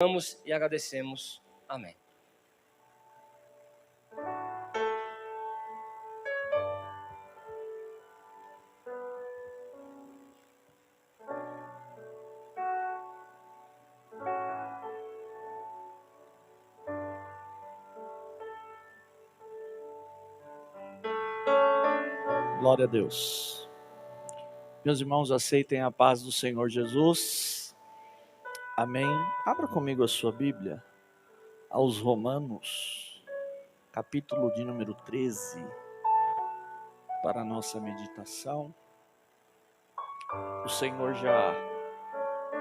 Oramos e agradecemos. Amém. Glória a Deus. Meus irmãos, aceitem a paz do Senhor Jesus. Amém. Abra comigo a sua Bíblia aos Romanos, capítulo de número 13, para a nossa meditação. O Senhor já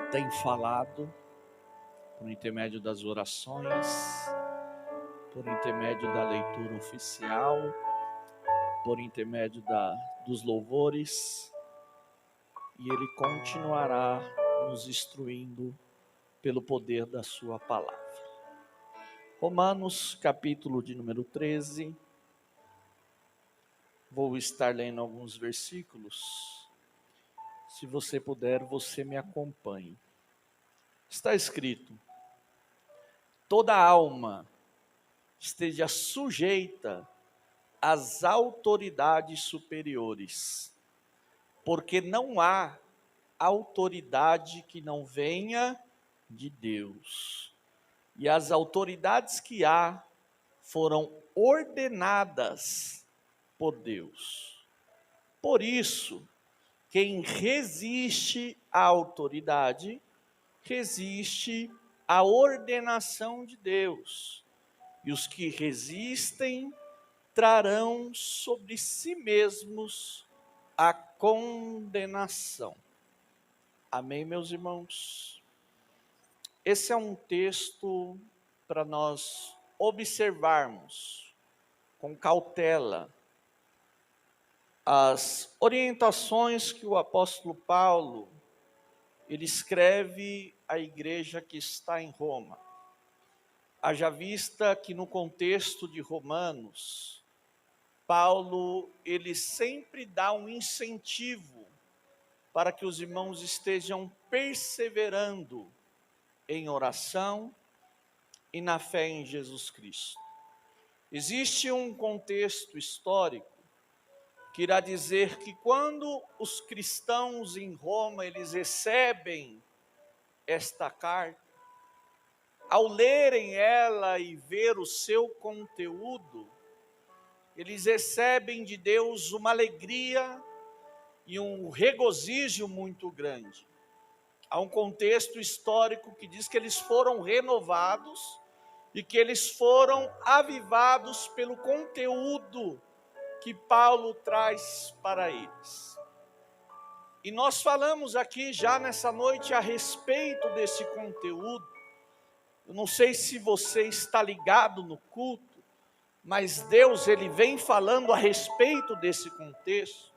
tem falado por intermédio das orações, por intermédio da leitura oficial, por intermédio dos louvores, e Ele continuará nos instruindo pelo poder da sua palavra. Romanos, capítulo de número 13. Vou estar lendo alguns versículos. Se você puder, você me acompanhe. Está escrito: toda alma esteja sujeita às autoridades superiores, porque não há autoridade que não venha de Deus. E as autoridades que há foram ordenadas por Deus. Por isso, quem resiste à autoridade, resiste à ordenação de Deus. E os que resistem trarão sobre si mesmos a condenação. Amém, meus irmãos? Esse é um texto para nós observarmos com cautela as orientações que o apóstolo Paulo ele escreve à igreja que está em Roma. Haja vista que no contexto de Romanos, Paulo ele sempre dá um incentivo para que os irmãos estejam perseverando em oração e na fé em Jesus Cristo. Existe um contexto histórico que irá dizer que quando os cristãos em Roma eles recebem esta carta, ao lerem ela e ver o seu conteúdo, eles recebem de Deus uma alegria e um regozijo muito grande. Há um contexto histórico que diz que eles foram renovados e que eles foram avivados pelo conteúdo que Paulo traz para eles. E nós falamos aqui já nessa noite a respeito desse conteúdo. Eu não sei se você está ligado no culto, mas Deus ele vem falando a respeito desse contexto.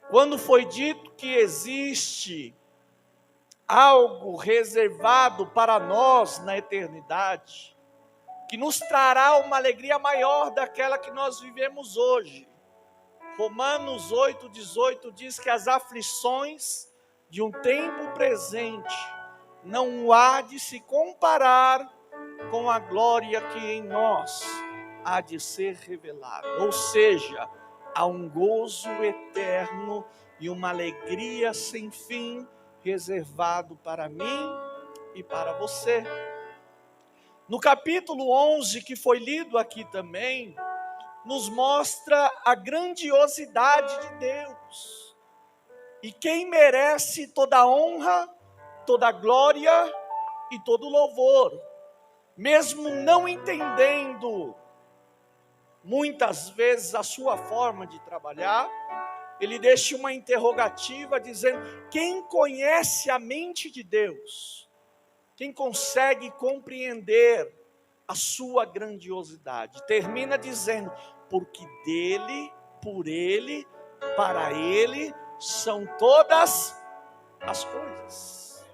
Quando foi dito que existe algo reservado para nós na eternidade, que nos trará uma alegria maior daquela que nós vivemos hoje. Romanos 8,18 diz que as aflições de um tempo presente não há de se comparar com a glória que em nós há de ser revelada. Ou seja, há um gozo eterno e uma alegria sem fim reservado para mim e para você. No capítulo 11, que foi lido aqui também, nos mostra a grandiosidade de Deus. E quem merece toda a honra, toda a glória e todo o louvor. Mesmo não entendendo muitas vezes a sua forma de trabalhar, ele deixa uma interrogativa dizendo: quem conhece a mente de Deus? Quem consegue compreender a sua grandiosidade? Termina dizendo: porque dele, por ele, para ele são todas as coisas.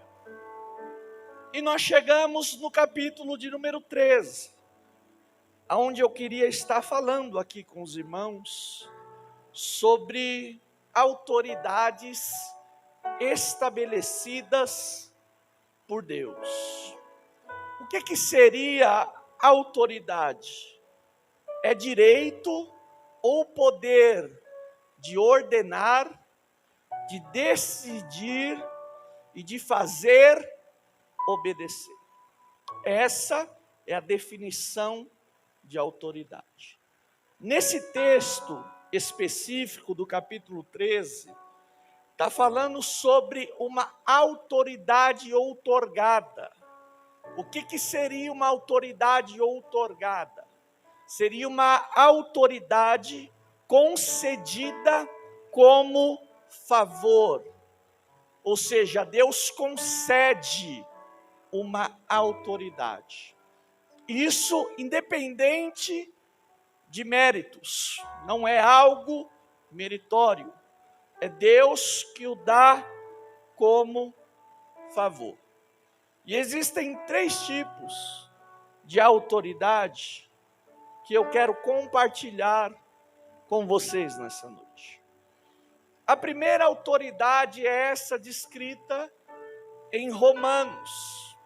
E nós chegamos no capítulo de número 13, aonde eu queria estar falando aqui com os irmãos sobre autoridades estabelecidas por Deus. O que seria autoridade? É direito ou poder de ordenar, de decidir e de fazer obedecer. Essa é a definição de autoridade. Nesse texto específico do capítulo 13, está falando sobre uma autoridade outorgada. O que seria uma autoridade outorgada? Seria uma autoridade concedida como favor. Ou seja, Deus concede uma autoridade. Isso independente de méritos, não é algo meritório. É Deus que o dá como favor. E existem 3 tipos de autoridade que eu quero compartilhar com vocês nessa noite. A primeira autoridade é essa descrita em Romanos.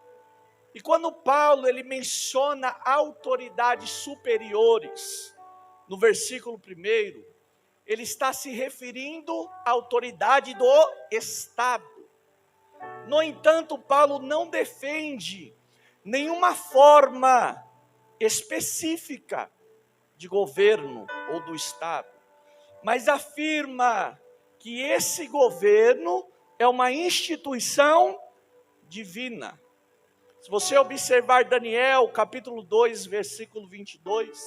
E quando Paulo ele menciona autoridades superiores, no versículo 1, ele está se referindo à autoridade do Estado. No entanto, Paulo não defende nenhuma forma específica de governo ou do Estado, mas afirma que esse governo é uma instituição divina. Se você observar Daniel, capítulo 2, versículo 22,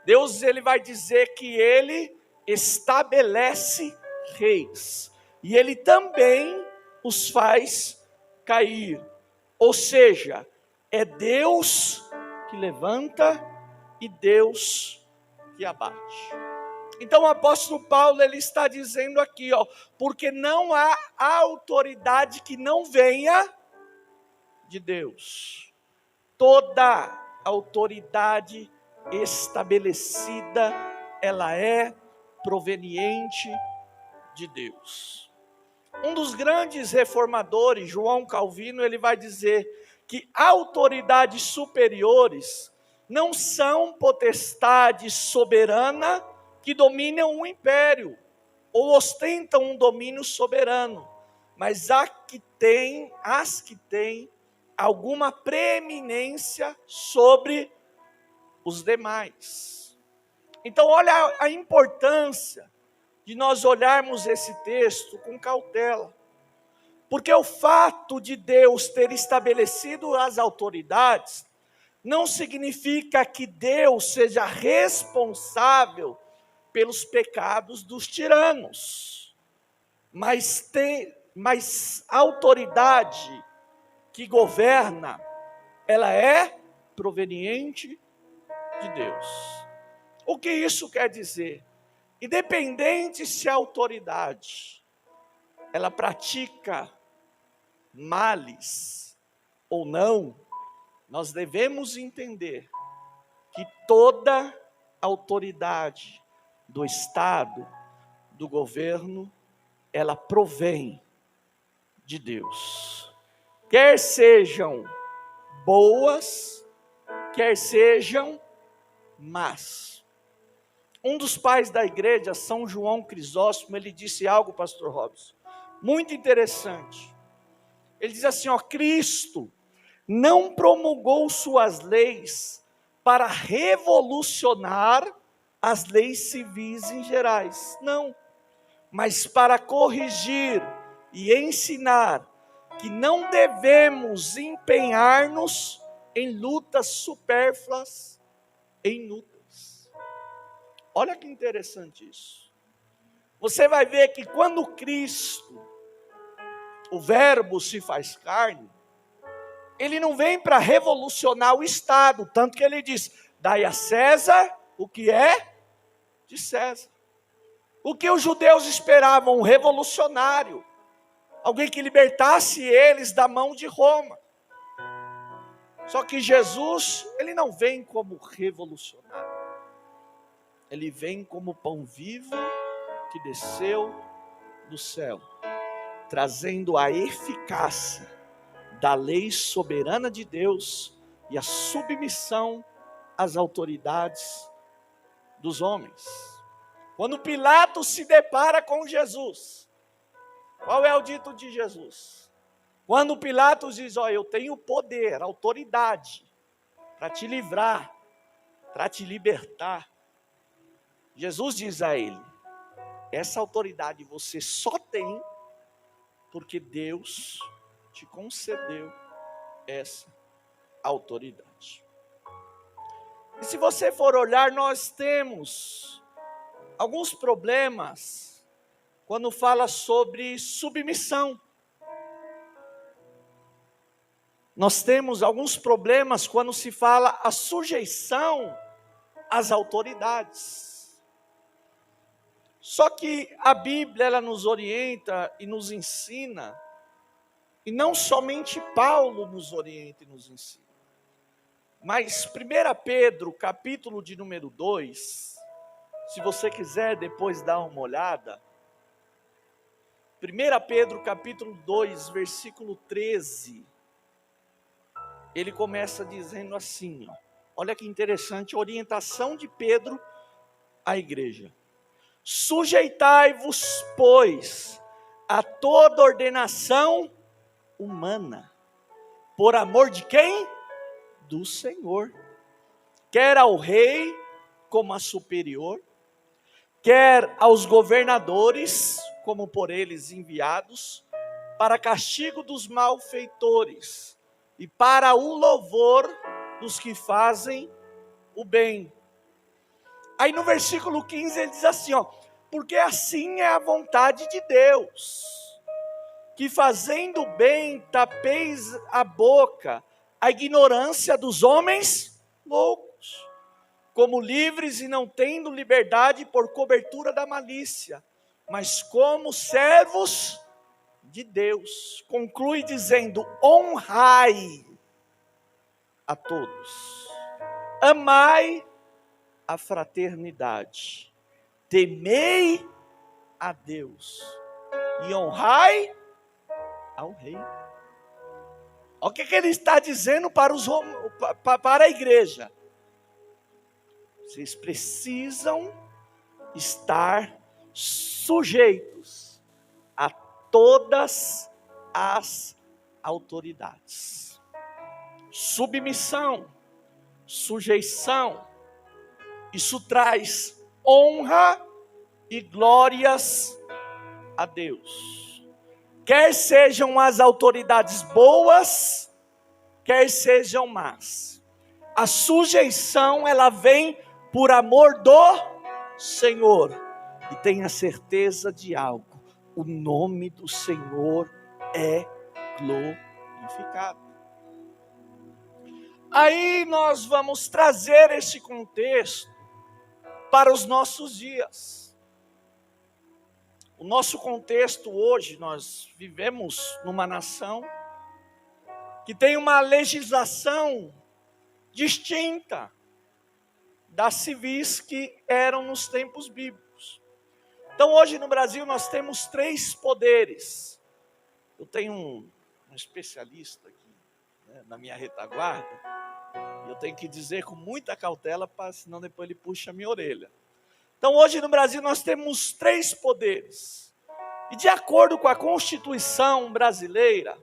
Deus ele vai dizer que ele estabelece reis, e ele também os faz cair. Ou seja, é Deus que levanta e Deus que abate. Então o apóstolo Paulo ele está dizendo aqui, porque não há autoridade que não venha de Deus. Toda autoridade estabelecida, ela é proveniente de Deus. Um dos grandes reformadores, João Calvino, ele vai dizer que autoridades superiores não são potestades soberana que dominam um império ou ostentam um domínio soberano, mas as que têm alguma preeminência sobre os demais. Então olha a importância de nós olharmos esse texto com cautela, porque o fato de Deus ter estabelecido as autoridades não significa que Deus seja responsável pelos pecados dos tiranos, mas a autoridade que governa, ela é proveniente de Deus. O que isso quer dizer? Independente se a autoridade ela pratica males ou não, nós devemos entender que toda autoridade do Estado, do governo, ela provém de Deus. Quer sejam boas, quer sejam más. Um dos pais da igreja, São João Crisóstomo, ele disse algo, pastor Robson, muito interessante. Ele diz assim, Cristo não promulgou suas leis para revolucionar as leis civis em gerais, não, mas para corrigir e ensinar que não devemos empenhar-nos em lutas supérfluas e inúteis. Olha que interessante isso. Você vai ver que quando Cristo, o verbo se faz carne, ele não vem para revolucionar o Estado, tanto que ele diz, dai a César o que é de César. O que os judeus esperavam? Um revolucionário, alguém que libertasse eles da mão de Roma. Só que Jesus, ele não vem como revolucionário, ele vem como pão vivo que desceu do céu, trazendo a eficácia da lei soberana de Deus e a submissão às autoridades dos homens. Quando Pilatos se depara com Jesus, qual é o dito de Jesus? Quando Pilatos diz, eu tenho poder, autoridade, para te livrar, para te libertar. Jesus diz a ele, essa autoridade você só tem porque Deus te concedeu essa autoridade. E se você for olhar, nós temos alguns problemas quando fala sobre submissão. Nós temos alguns problemas quando se fala a sujeição às autoridades. Só que a Bíblia, ela nos orienta e nos ensina, e não somente Paulo nos orienta e nos ensina, mas 1 Pedro, capítulo de número 2, se você quiser depois dar uma olhada, 1 Pedro, capítulo 2, versículo 13, ele começa dizendo assim, olha que interessante, a orientação de Pedro à igreja. Sujeitai-vos, pois, a toda ordenação humana, por amor de quem? Do Senhor. Quer ao rei como a superior, quer aos governadores como por eles enviados, para castigo dos malfeitores e para o louvor dos que fazem o bem. Aí no versículo 15 ele diz assim, porque assim é a vontade de Deus, que fazendo bem tapeis a boca, a ignorância dos homens loucos, como livres e não tendo liberdade por cobertura da malícia, mas como servos de Deus. Conclui dizendo, honrai a todos, amai a fraternidade, temei a Deus e honrai ao rei. Olha o que ele está dizendo para a igreja. Vocês precisam estar sujeitos a todas as autoridades. Submissão, sujeição, isso traz honra e glórias a Deus. Quer sejam as autoridades boas, quer sejam más. A sujeição, ela vem por amor do Senhor. E tenha certeza de algo, o nome do Senhor é glorificado. Aí nós vamos trazer esse contexto para os nossos dias. O nosso contexto hoje, nós vivemos numa nação que tem uma legislação distinta das civis que eram nos tempos bíblicos. Então hoje no Brasil nós temos 3 poderes. Eu tenho um especialista aqui, na minha retaguarda, eu tenho que dizer com muita cautela, senão depois ele puxa a minha orelha. Então hoje no Brasil nós temos 3 poderes. E de acordo com a Constituição brasileira,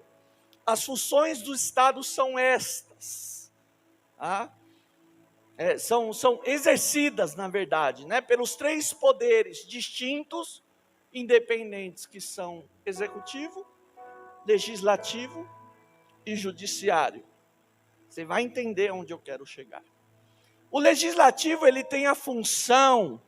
as funções do Estado são estas. São exercidas, na verdade, pelos 3 poderes distintos, independentes, que são executivo, legislativo e judiciário. Você vai entender onde eu quero chegar. O legislativo, ele tem a função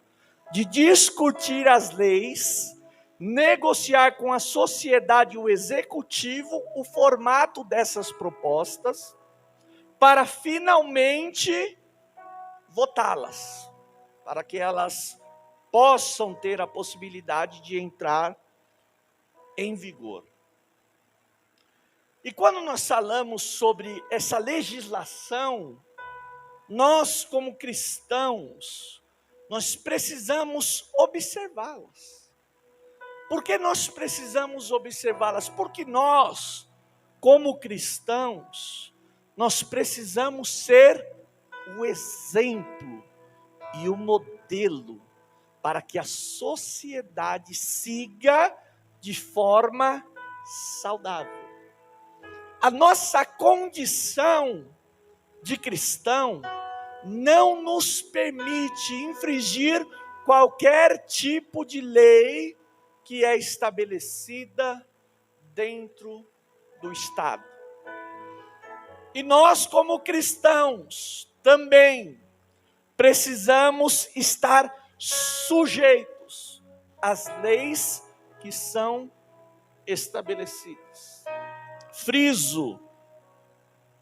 de discutir as leis, negociar com a sociedade e o executivo o formato dessas propostas, para finalmente votá-las, para que elas possam ter a possibilidade de entrar em vigor. E quando nós falamos sobre essa legislação, nós como cristãos, nós precisamos observá-las. Por que nós precisamos observá-las? Porque nós, como cristãos, nós precisamos ser o exemplo e o modelo para que a sociedade siga de forma saudável. A nossa condição de cristão não nos permite infringir qualquer tipo de lei que é estabelecida dentro do Estado. E nós, como cristãos, também precisamos estar sujeitos às leis que são estabelecidas. Friso,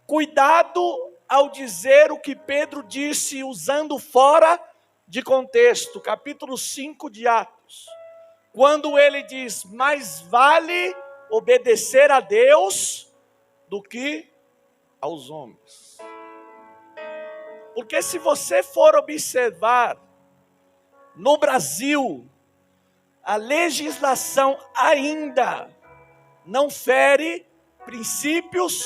cuidado ao dizer o que Pedro disse usando fora de contexto, capítulo 5 de Atos, quando ele diz: mais vale obedecer a Deus do que aos homens. Porque se você for observar, no Brasil, a legislação ainda não fere princípios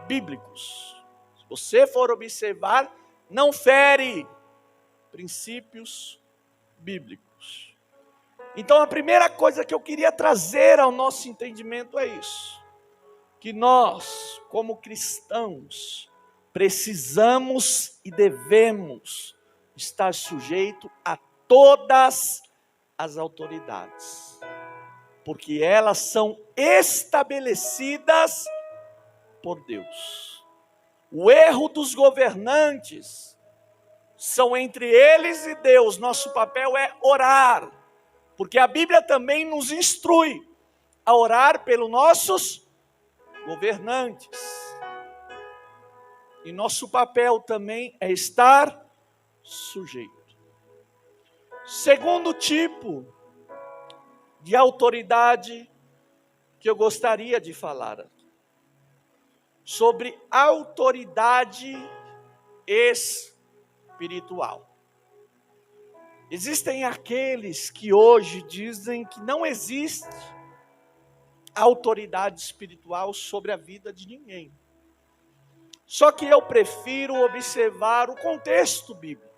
bíblicos. Se você for observar, não fere princípios bíblicos. Então a primeira coisa que eu queria trazer ao nosso entendimento é isso: que nós, como cristãos, precisamos e devemos estar sujeito a todas as autoridades, porque elas são estabelecidas por Deus. O erro dos governantes são entre eles e Deus. Nosso papel é orar, porque a Bíblia também nos instrui a orar pelos nossos governantes. E nosso papel também é estar sujeito. Segundo tipo de autoridade que eu gostaria de falar aqui, sobre autoridade espiritual. Existem aqueles que hoje dizem que não existe autoridade espiritual sobre a vida de ninguém. Só que eu prefiro observar o contexto bíblico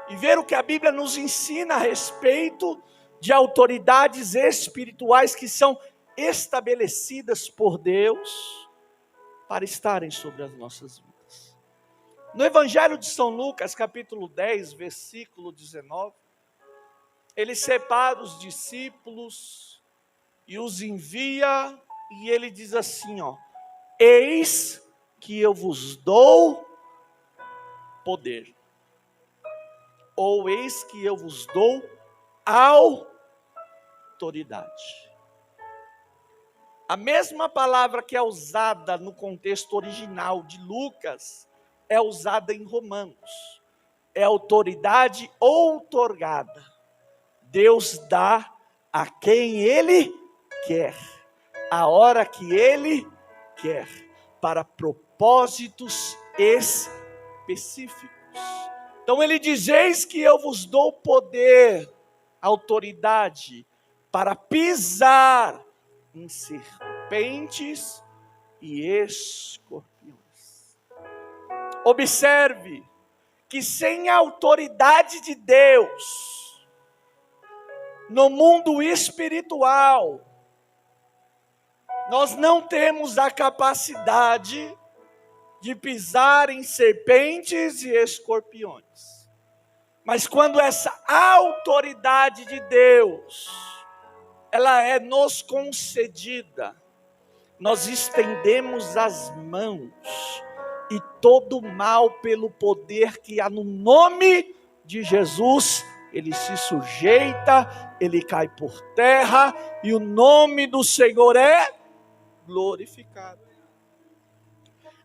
e ver o que a Bíblia nos ensina a respeito de autoridades espirituais que são estabelecidas por Deus para estarem sobre as nossas vidas. No Evangelho de São Lucas, capítulo 10, versículo 19, ele separa os discípulos e os envia, e ele diz assim, eis que eu vos dou poder, ou eis que eu vos dou autoridade. A mesma palavra que é usada no contexto original de Lucas, é usada em Romanos. É autoridade outorgada. Deus dá a quem Ele quer, a hora que Ele quer, para propósitos específicos. Então ele diz, eis que eu vos dou poder, autoridade, para pisar em serpentes e escorpiões. Observe que sem a autoridade de Deus, no mundo espiritual, nós não temos a capacidade de pisar em serpentes e escorpiões. Mas quando essa autoridade de Deus, ela é nos concedida, nós estendemos as mãos, e todo mal pelo poder que há no nome de Jesus, ele se sujeita, ele cai por terra, e o nome do Senhor é glorificado.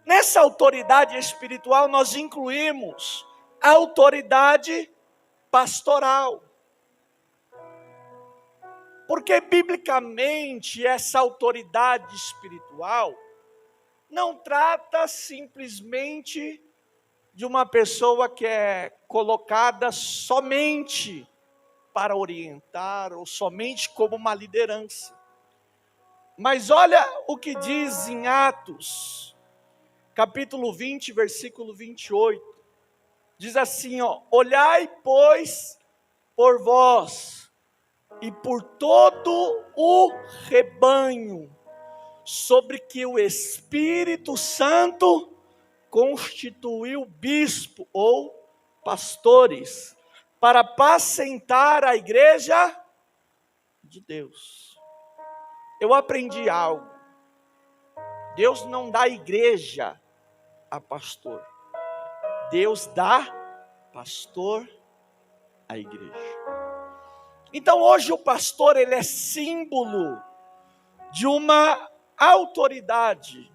Nessa autoridade espiritual nós incluímos a autoridade pastoral. Porque biblicamente essa autoridade espiritual não trata simplesmente de uma pessoa que é colocada somente para orientar ou somente como uma liderança. Mas olha o que diz em Atos, capítulo 20, versículo 28, diz assim, ó: olhai, pois, por vós e por todo o rebanho, sobre que o Espírito Santo constituiu bispo ou pastores, para apacentar a igreja de Deus. Eu aprendi algo. Deus não dá igreja a pastor. Deus dá pastor à igreja. Então hoje o pastor, ele é símbolo de uma autoridade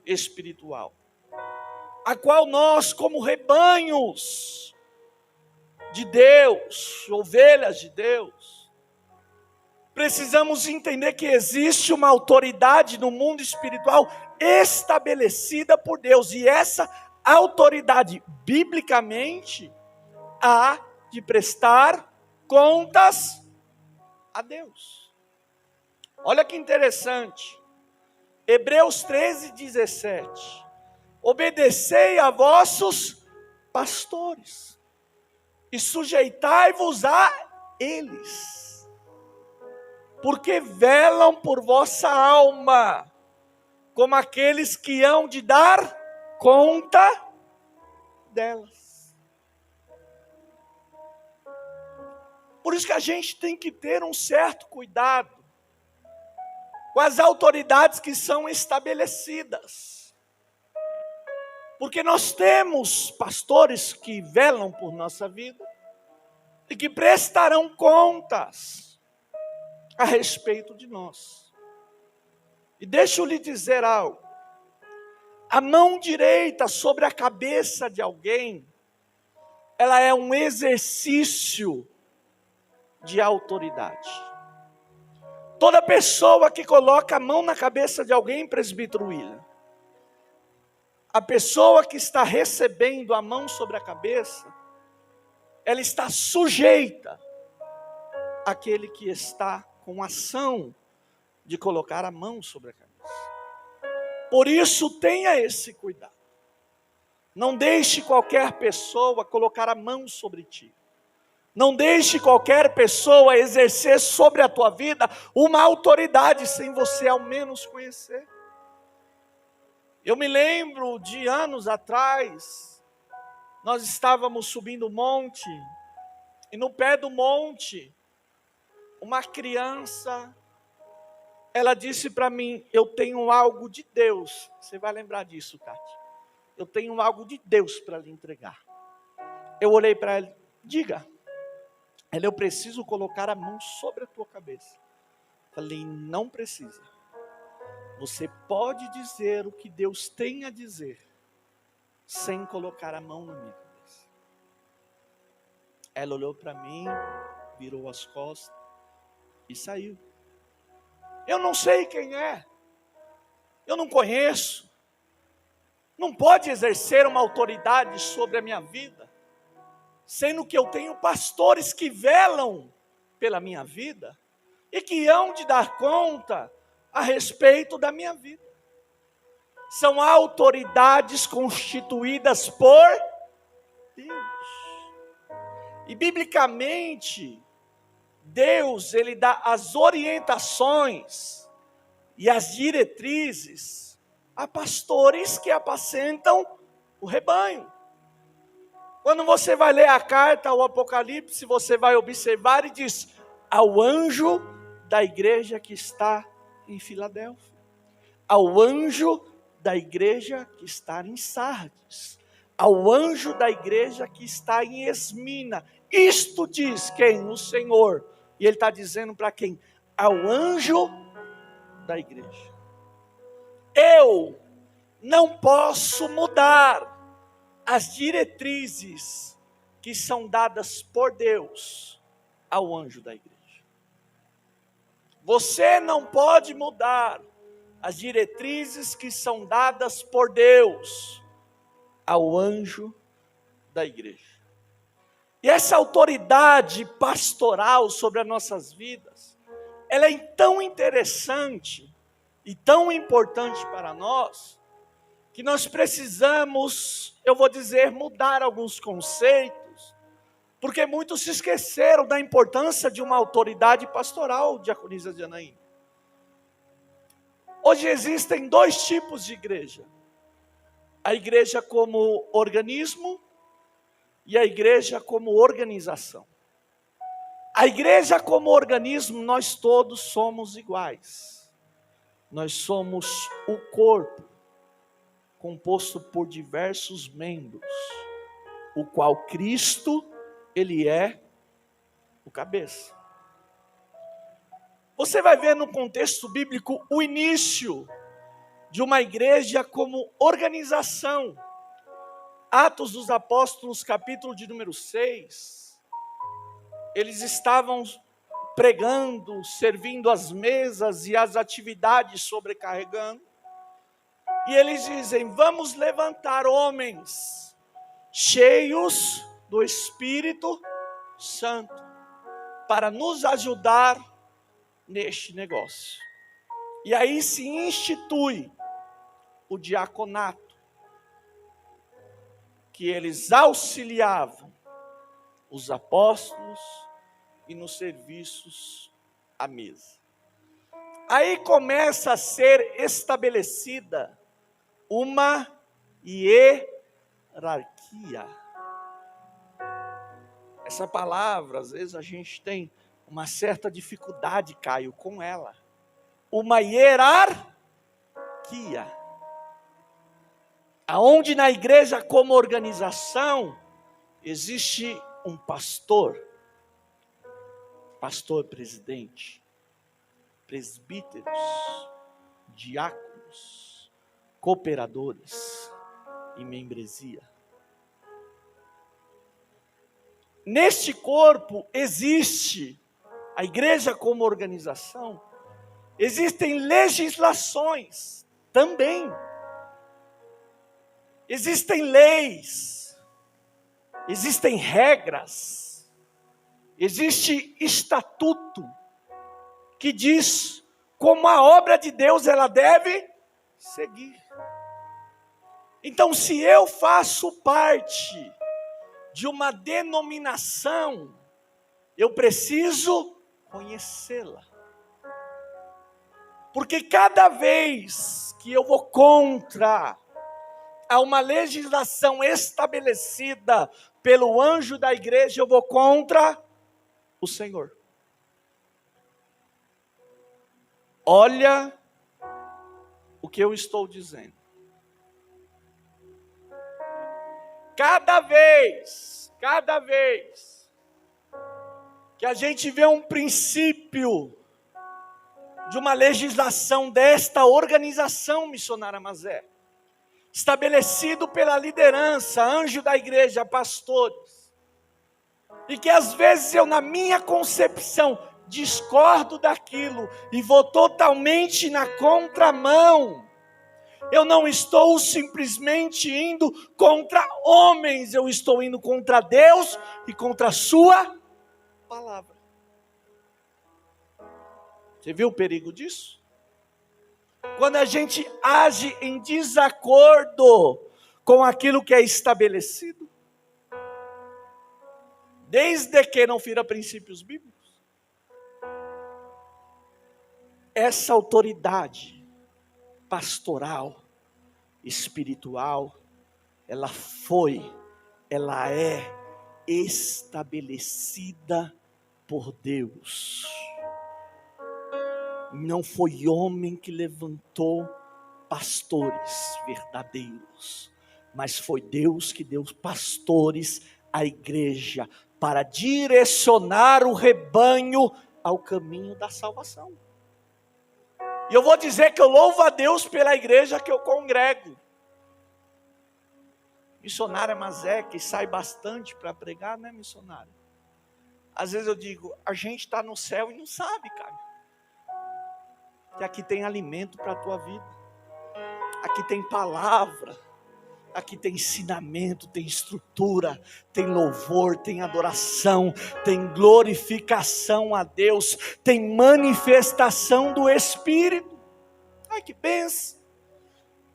espiritual, a qual nós, como rebanhos de Deus, ovelhas de Deus, precisamos entender que existe uma autoridade no mundo espiritual estabelecida por Deus, e essa autoridade, biblicamente, há de prestar contas a Deus. Olha que interessante, Hebreus 13:17, obedecei a vossos pastores, e sujeitai-vos a eles, porque velam por vossa alma, como aqueles que hão de dar conta delas. Por isso que a gente tem que ter um certo cuidado com as autoridades que são estabelecidas. Porque nós temos pastores que velam por nossa vida e que prestarão contas a respeito de nós. E deixa eu lhe dizer algo. A mão direita sobre a cabeça de alguém, ela é um exercício de autoridade. Toda pessoa que coloca a mão na cabeça de alguém, presbítero William, a pessoa que está recebendo a mão sobre a cabeça, ela está sujeita àquele que está com ação de colocar a mão sobre a cabeça. Por isso, tenha esse cuidado. Não deixe qualquer pessoa colocar a mão sobre ti. Não deixe qualquer pessoa exercer sobre a tua vida uma autoridade sem você ao menos conhecer. Eu me lembro de anos atrás, nós estávamos subindo o monte, e no pé do monte, uma criança, ela disse para mim: eu tenho algo de Deus. Você vai lembrar disso, Cátia. Eu tenho algo de Deus para lhe entregar. Eu olhei para ela: diga. Ela: eu preciso colocar a mão sobre a tua cabeça. Falei: não precisa. Você pode dizer o que Deus tem a dizer, sem colocar a mão na minha cabeça. Ela olhou para mim, virou as costas e saiu. Eu não sei quem é, eu não conheço, não pode exercer uma autoridade sobre a minha vida, sendo que eu tenho pastores que velam pela minha vida e que hão de dar conta a respeito da minha vida. São autoridades constituídas por Deus. E biblicamente, Deus, ele dá as orientações e as diretrizes a pastores que apacentam o rebanho. Quando você vai ler a carta ao Apocalipse, você vai observar e diz: ao anjo da igreja que está em Filadélfia, ao anjo da igreja que está em Sardes, ao anjo da igreja que está em Esmina. Isto diz quem? O Senhor. E ele está dizendo para quem? Ao anjo da igreja. Eu não posso mudar as diretrizes que são dadas por Deus ao anjo da igreja. Você não pode mudar as diretrizes que são dadas por Deus ao anjo da igreja. E essa autoridade pastoral sobre as nossas vidas, ela é tão interessante e tão importante para nós, que nós precisamos, eu vou dizer, mudar alguns conceitos, porque muitos se esqueceram da importância de uma autoridade pastoral, diaconisa Janaína. Hoje existem dois tipos de igreja: a igreja como organismo e a igreja como organização. A igreja como organismo, nós todos somos iguais. Nós somos o corpo, composto por diversos membros, o qual Cristo, ele é o cabeça. Você vai ver no contexto bíblico o início de uma igreja como organização. Atos dos Apóstolos, capítulo de número 6, eles estavam pregando, servindo as mesas e as atividades sobrecarregando. E eles dizem: vamos levantar homens cheios do Espírito Santo para nos ajudar neste negócio. E aí se institui o diaconato, que eles auxiliavam os apóstolos e nos serviços à mesa. Aí começa a ser estabelecida uma hierarquia. Essa palavra, às vezes a gente tem uma certa dificuldade, Caio, com ela. Uma hierarquia. Aonde na igreja como organização existe um pastor presidente, presbíteros, diáconos, cooperadores e membresia. Neste corpo existe a igreja como organização, existem legislações também, existem leis, existem regras, existe estatuto que diz como a obra de Deus ela deve seguir. Então, se eu faço parte de uma denominação, eu preciso conhecê-la. Porque cada vez que eu vou contra a uma legislação estabelecida pelo anjo da igreja, eu vou contra o Senhor. Olha o que eu estou dizendo. Cada vez que a gente vê um princípio de uma legislação desta organização missionária Mazé, estabelecido pela liderança, anjo da igreja, pastores, e que às vezes eu, na minha concepção, discordo daquilo e vou totalmente na contramão. Eu não estou simplesmente indo contra homens, eu estou indo contra Deus e contra a sua palavra. Você viu o perigo disso? Quando a gente age em desacordo com aquilo que é estabelecido, desde que não fira princípios bíblicos, essa autoridade pastoral, espiritual, ela é estabelecida por Deus. Não foi homem que levantou pastores verdadeiros, mas foi Deus que deu pastores à igreja para direcionar o rebanho ao caminho da salvação. E eu vou dizer que eu louvo a Deus pela igreja que eu congrego. Missionária Mazé, que sai bastante para pregar, né, missionária? Às vezes eu digo, a gente está no céu e não sabe, cara. Que aqui tem alimento para a tua vida. Aqui tem palavra. Aqui tem ensinamento, tem estrutura, tem louvor, tem adoração, tem glorificação a Deus, tem manifestação do Espírito. Ai, que bênção!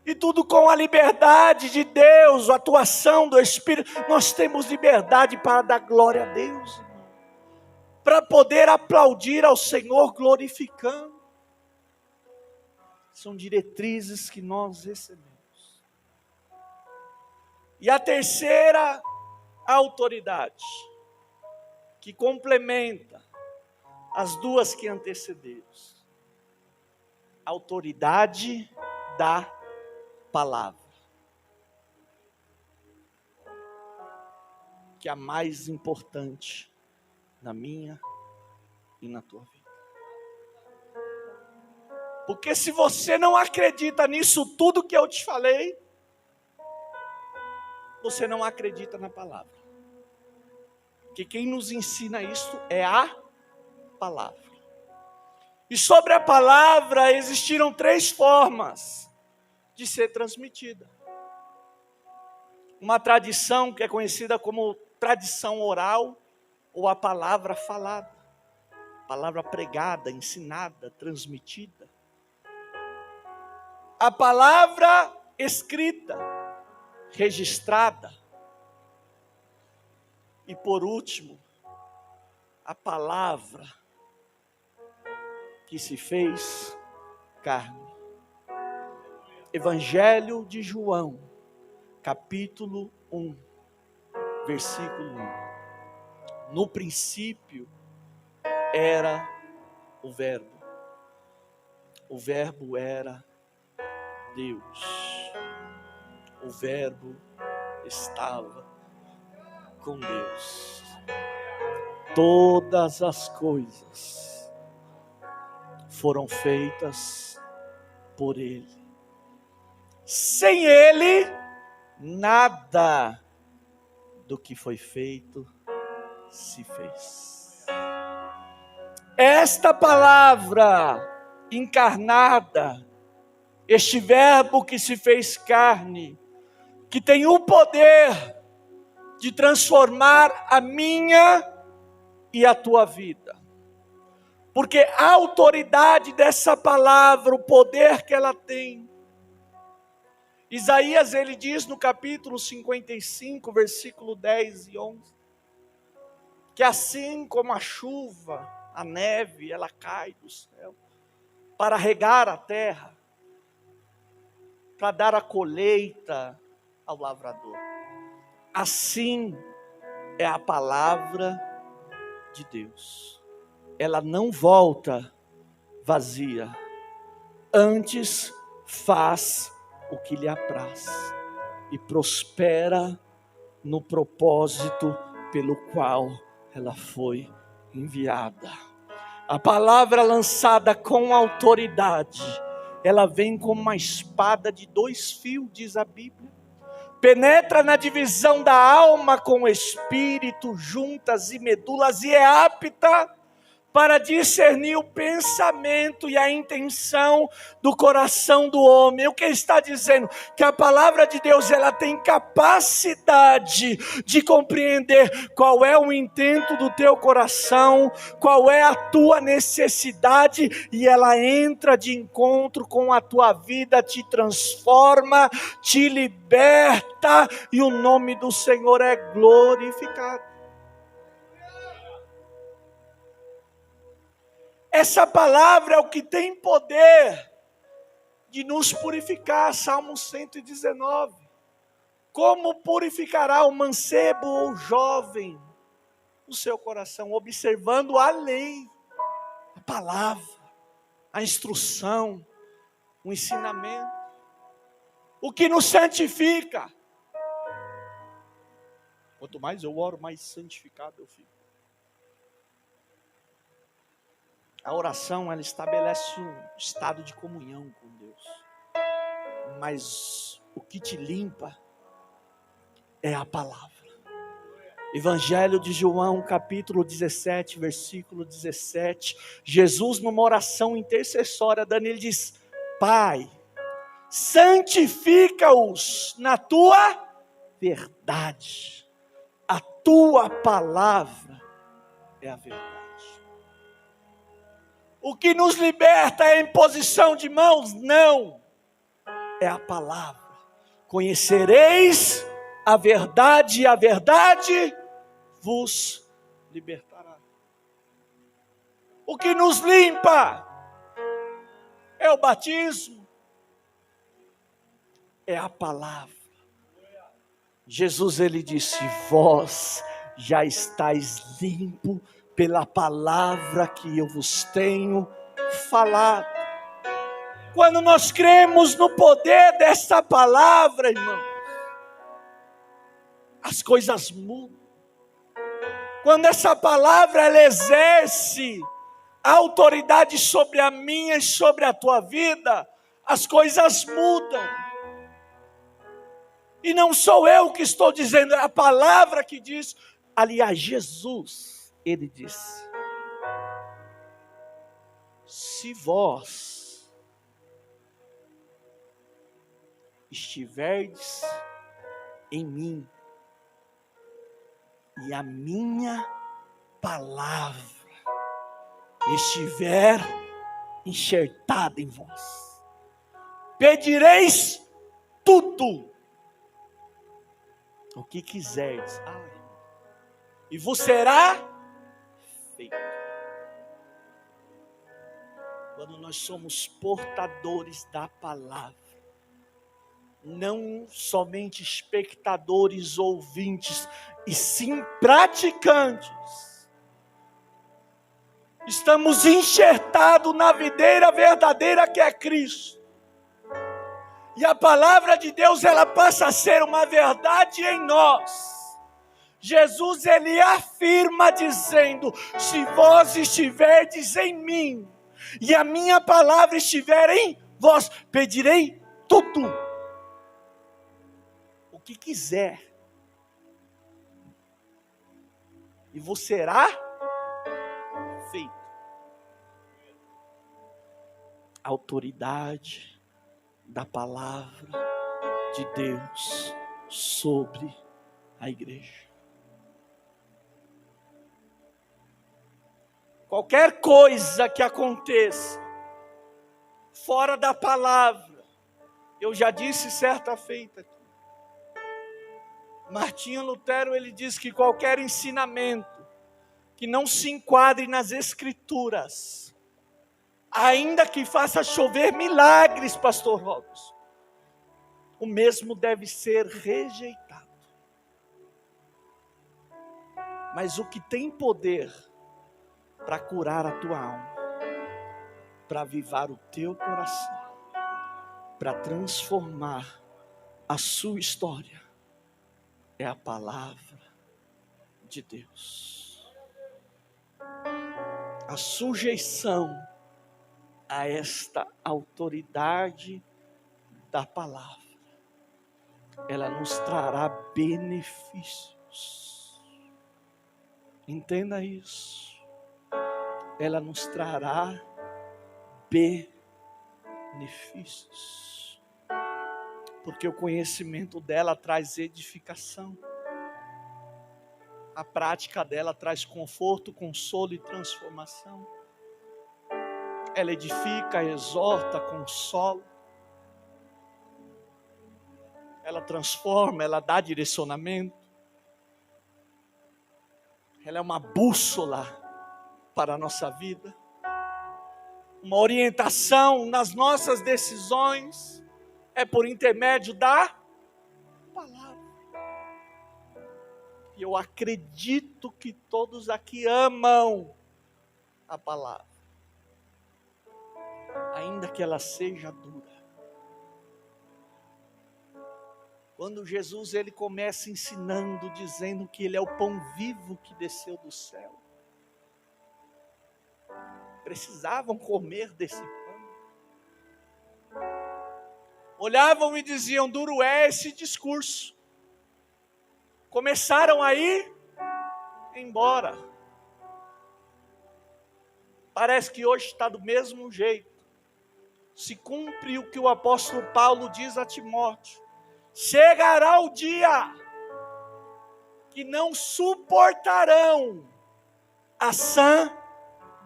E tudo com a liberdade de Deus, a atuação do Espírito. Nós temos liberdade para dar glória a Deus, irmão. Para poder aplaudir ao Senhor glorificando. São diretrizes que nós recebemos. E a terceira autoridade, que complementa as duas que antecederam. A autoridade da palavra. Que é a mais importante na minha e na tua vida. Porque se você não acredita nisso tudo que eu te falei, você não acredita na palavra. Porque quem nos ensina isso é a palavra. E sobre a palavra existiram 3 formas de ser transmitida. Uma tradição que é conhecida como tradição oral, ou a palavra falada. Palavra pregada, ensinada, transmitida. A palavra escrita, registrada. E por último, a palavra que se fez carne. Evangelho de João, capítulo 1, versículo 1. No princípio era o Verbo. O Verbo era Deus. O Verbo estava com Deus. Todas as coisas foram feitas por Ele. Sem Ele, nada do que foi feito se fez. Esta palavra encarnada, este Verbo que se fez carne, que tem o poder de transformar a minha e a tua vida. Porque a autoridade dessa palavra, o poder que ela tem. Isaías, ele diz no capítulo 55, versículo 10 e 11, que assim como a chuva, a neve, ela cai do céu, para regar a terra, para dar a colheita ao lavrador. Assim é a palavra de Deus. Ela não volta vazia, antes faz o que lhe apraz e prospera no propósito pelo qual ela foi enviada. A palavra lançada com autoridade, ela vem como uma espada de 2 fios, diz a Bíblia. Penetra na divisão da alma com o espírito, juntas e medulas, e é apta para discernir o pensamento e a intenção do coração do homem. O que está dizendo? Que a palavra de Deus, ela tem capacidade de compreender qual é o intento do teu coração, qual é a tua necessidade, e ela entra de encontro com a tua vida, te transforma, te liberta, e o nome do Senhor é glorificado. Essa palavra é o que tem poder de nos purificar. Salmo 119. Como purificará o mancebo ou jovem o seu coração? Observando a lei, a palavra, a instrução, o ensinamento. O que nos santifica. Quanto mais eu oro, mais santificado eu fico. A oração, ela estabelece um estado de comunhão com Deus. Mas o que te limpa é a palavra. Evangelho de João, capítulo 17, versículo 17. Jesus, numa oração intercessória, ele diz: Pai, santifica-os na tua verdade. A tua palavra é a verdade. O que nos liberta é a imposição de mãos? Não. é a palavra. Conhecereis a verdade, e a verdade vos libertará. O que nos limpa é o batismo, é a palavra. Jesus, ele disse: vós já estáis limpo pela palavra que eu vos tenho falado. Quando nós cremos no poder dessa palavra, irmãos, as coisas mudam. Quando essa palavra ela exerce a autoridade sobre a minha e sobre a tua vida, as coisas mudam. E não sou eu que estou dizendo, é a palavra que diz. Aliás, Jesus, ele disse: se vós estiverdes em mim, e a minha palavra estiver enxertada em vós, pedireis tudo o que quiserdes, e vos será feito. Quando nós somos portadores da palavra, não somente espectadores, ouvintes, e sim praticantes, estamos enxertados na videira verdadeira que é Cristo. E a palavra de Deus, ela passa a ser uma verdade em nós. Jesus, ele afirma dizendo: se vós estiverdes em mim, e a minha palavra estiver em vós, pedirei tudo o que quiser, e vos será feito. A autoridade da palavra de Deus sobre a igreja. Qualquer coisa que aconteça fora da palavra, eu já disse certa feita aqui, Martinho Lutero, ele diz que qualquer ensinamento que não se enquadre nas escrituras, ainda que faça chover milagres, pastor Robson, o mesmo deve ser rejeitado. Mas o que tem poder para curar a tua alma, para avivar o teu coração, para transformar a sua história, é a palavra de Deus. A sujeição a esta autoridade da palavra, ela nos trará benefícios. Entenda isso. Ela nos trará benefícios. Porque o conhecimento dela traz edificação. A prática dela traz conforto, consolo e transformação. Ela edifica, exorta, consola. Ela transforma, ela dá direcionamento. Ela é uma bússola para a nossa vida. Uma orientação nas nossas decisões. É por intermédio da palavra. E eu acredito que todos aqui amam a palavra, ainda que ela seja dura. Quando Jesus ele começa ensinando, dizendo que ele é o pão vivo que desceu do céu, precisavam comer desse pão. Olhavam e diziam: duro é esse discurso. Começaram a ir embora. Parece que hoje está do mesmo jeito. Se cumpre o que o apóstolo Paulo diz a Timóteo: chegará o dia que não suportarão a sã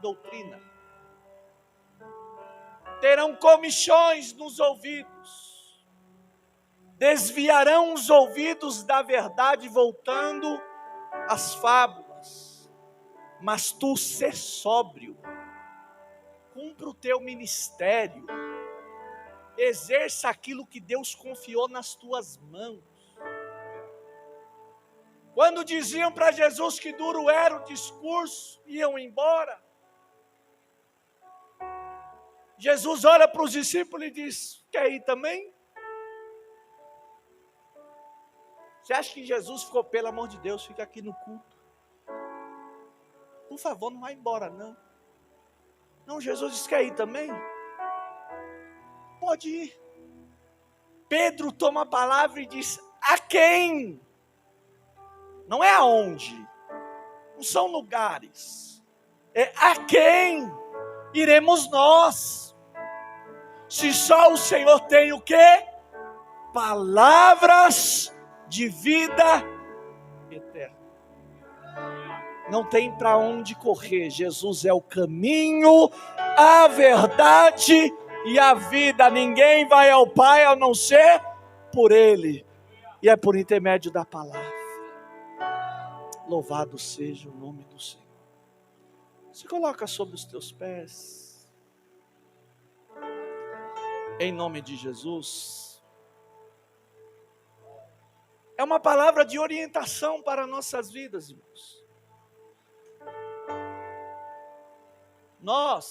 doutrina. Terão comichões nos ouvidos. desviarão os ouvidos da verdade, voltando às fábulas. Mas tu sê sóbrio, cumpra o teu ministério, exerça aquilo que Deus confiou nas tuas mãos. Quando diziam para Jesus que duro era o discurso, iam embora. Jesus olha para os discípulos e diz: quer ir também? Você acha que Jesus ficou, pelo amor de Deus, fica aqui no culto? Por favor, não vai embora não. Não, Jesus disse: quer ir também? Pode ir. Pedro toma a palavra e diz: a quem? Não é aonde, não são lugares, é a quem iremos nós, se só o Senhor tem o quê? Palavras de vida eterna. Não tem para onde correr. Jesus é o caminho, a verdade e a vida. Ninguém vai ao Pai a não ser por Ele, e é por intermédio da palavra. Louvado seja o nome do Senhor. Se coloca sobre os teus pés, em nome de Jesus. É uma palavra de orientação para nossas vidas, irmãos. Nós